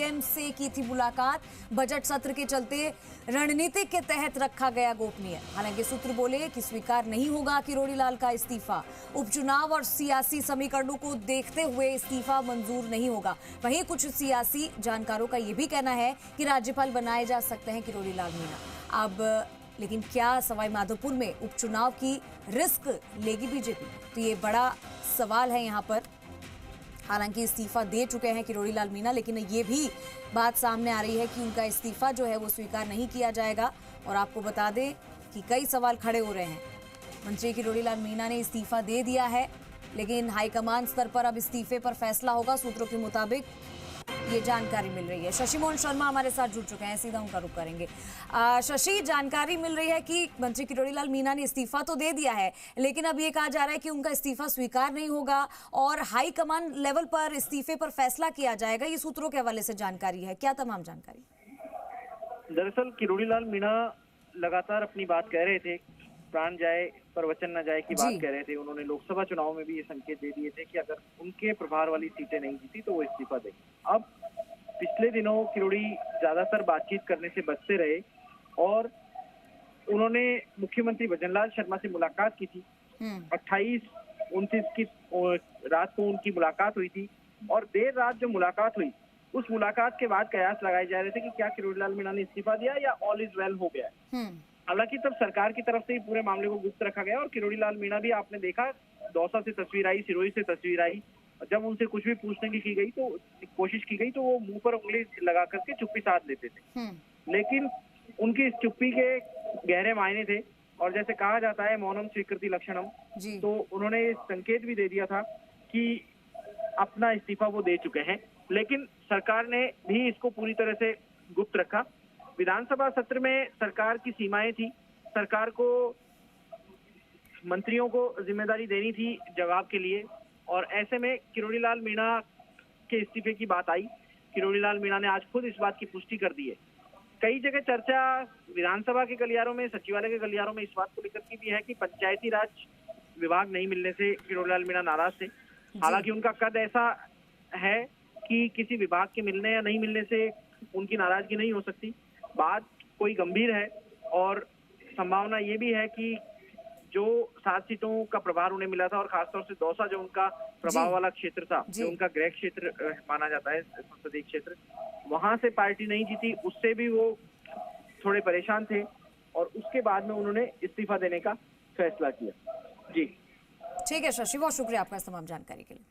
CM से की थी मुलाकात। बजट सत्र के चलते रणनीति के तहत रखा गया गोपनीय। हालांकि सूत्र बोले कि स्वीकार नहीं होगा किरोड़ी लाल का इस्तीफा। उपचुनाव और सियासी समीकरणों को देखते हुए इस्तीफा मंजूर नहीं होगा। वहीं कुछ सियासी जानकारों का यह भी कहना है कि राज्यपाल बनाए जा सकते हैं किरोड़ी लाल मीणा। अब लेकिन क्या सवाई माधोपुर में उपचुनाव की रिस्क लेगी बीजेपी? तो ये बड़ा सवाल है यहाँ पर। हालांकि इस्तीफा दे चुके हैं किरोड़ी लाल मीणा, लेकिन ये भी बात सामने आ रही है कि उनका इस्तीफा जो है वो स्वीकार नहीं किया जाएगा। और आपको बता दें कि कई सवाल खड़े हो रहे हैं। मंत्री किरोड़ी लाल मीणा ने इस्तीफा दे दिया है, लेकिन हाईकमान स्तर पर अब इस्तीफे पर फैसला होगा। सूत्रों के मुताबिक ये जानकारी मिल रही है। शशि मोहन शर्मा हमारे साथ जुड़ चुके हैं, सीधा उनका रुख करेंगे। शशि, जानकारी मिल रही है कि मंत्री किरोड़ी लाल मीणा ने इस्तीफा तो दे दिया है, लेकिन अब ये कहा जा रहा है कि उनका इस्तीफा स्वीकार नहीं होगा और हाई कमान लेवल पर इस्तीफे पर फैसला किया जाएगा। ये सूत्रों के हवाले से जानकारी है, क्या तमाम जानकारी? दरअसल किरोड़ी लाल मीणा लगातार अपनी बात कह रहे थे, प्राण जाए पर वचन न जाए की बात कह रहे थे। उन्होंने लोकसभा चुनाव में भी ये संकेत दे दिए थे कि अगर उनके प्रभार वाली सीटें नहीं जीती तो वो इस्तीफा देंगे। अब पिछले दिनों किरोड़ी ज्यादातर बातचीत करने से बचते रहे और उन्होंने मुख्यमंत्री भजनलाल शर्मा से मुलाकात की थी। 28-29 की रात को उनकी मुलाकात हुई थी और देर रात जो मुलाकात हुई उस मुलाकात के बाद कयास लगाए जा रहे थे कि क्या किरोड़ी लाल मीणा ने इस्तीफा दिया या ऑल इज वेल हो गया। हालांकि तब सरकार की तरफ से ही पूरे मामले को गुप्त रखा गया और किरोड़ी लाल मीणा भी, आपने देखा, दौसा से तस्वीर आई, सिरोही से तस्वीर आई। जब उनसे कुछ भी पूछने की गई तो कोशिश की गई तो वो मुंह पर उंगली लगा करके चुप्पी साध लेते थे। लेकिन उनकी इस चुप्पी के गहरे मायने थे और जैसे कहा जाता है मौनम स्वीकृति लक्षणम, तो उन्होंने संकेत भी दे दिया था कि अपना इस्तीफा वो दे चुके हैं। लेकिन सरकार ने भी इसको पूरी तरह से गुप्त रखा। विधानसभा सत्र में सरकार की सीमाएं थी, सरकार को मंत्रियों को जिम्मेदारी देनी थी जवाब के लिए और ऐसे में किरोड़ी लाल मीणा के इस्तीफे की बात आई। किरोड़ी लाल मीणा ने आज खुद इस बात की पुष्टि कर दी है। कई जगह चर्चा विधानसभा के गलियारों में, सचिवालय के गलियारों में इस बात को लेकर की भी है कि पंचायती राज विभाग नहीं मिलने से किरोड़ी लाल मीणा नाराज थे। हालांकि उनका कद ऐसा है कि किसी विभाग के मिलने या नहीं मिलने से उनकी नाराजगी नहीं हो सकती। बात कोई गंभीर है और संभावना ये भी है कि जो 7 सीटों का प्रभार उन्हें मिला था और खासतौर से दौसा जो उनका प्रभाव वाला क्षेत्र था, जो उनका गृह क्षेत्र माना जाता है, संसदीय क्षेत्र, वहां से पार्टी नहीं जीती, उससे भी वो थोड़े परेशान थे और उसके बाद में उन्होंने इस्तीफा देने का फैसला किया। जी ठीक है शशि, बहुत शुक्रिया आपका इस तमाम जानकारी के लिए।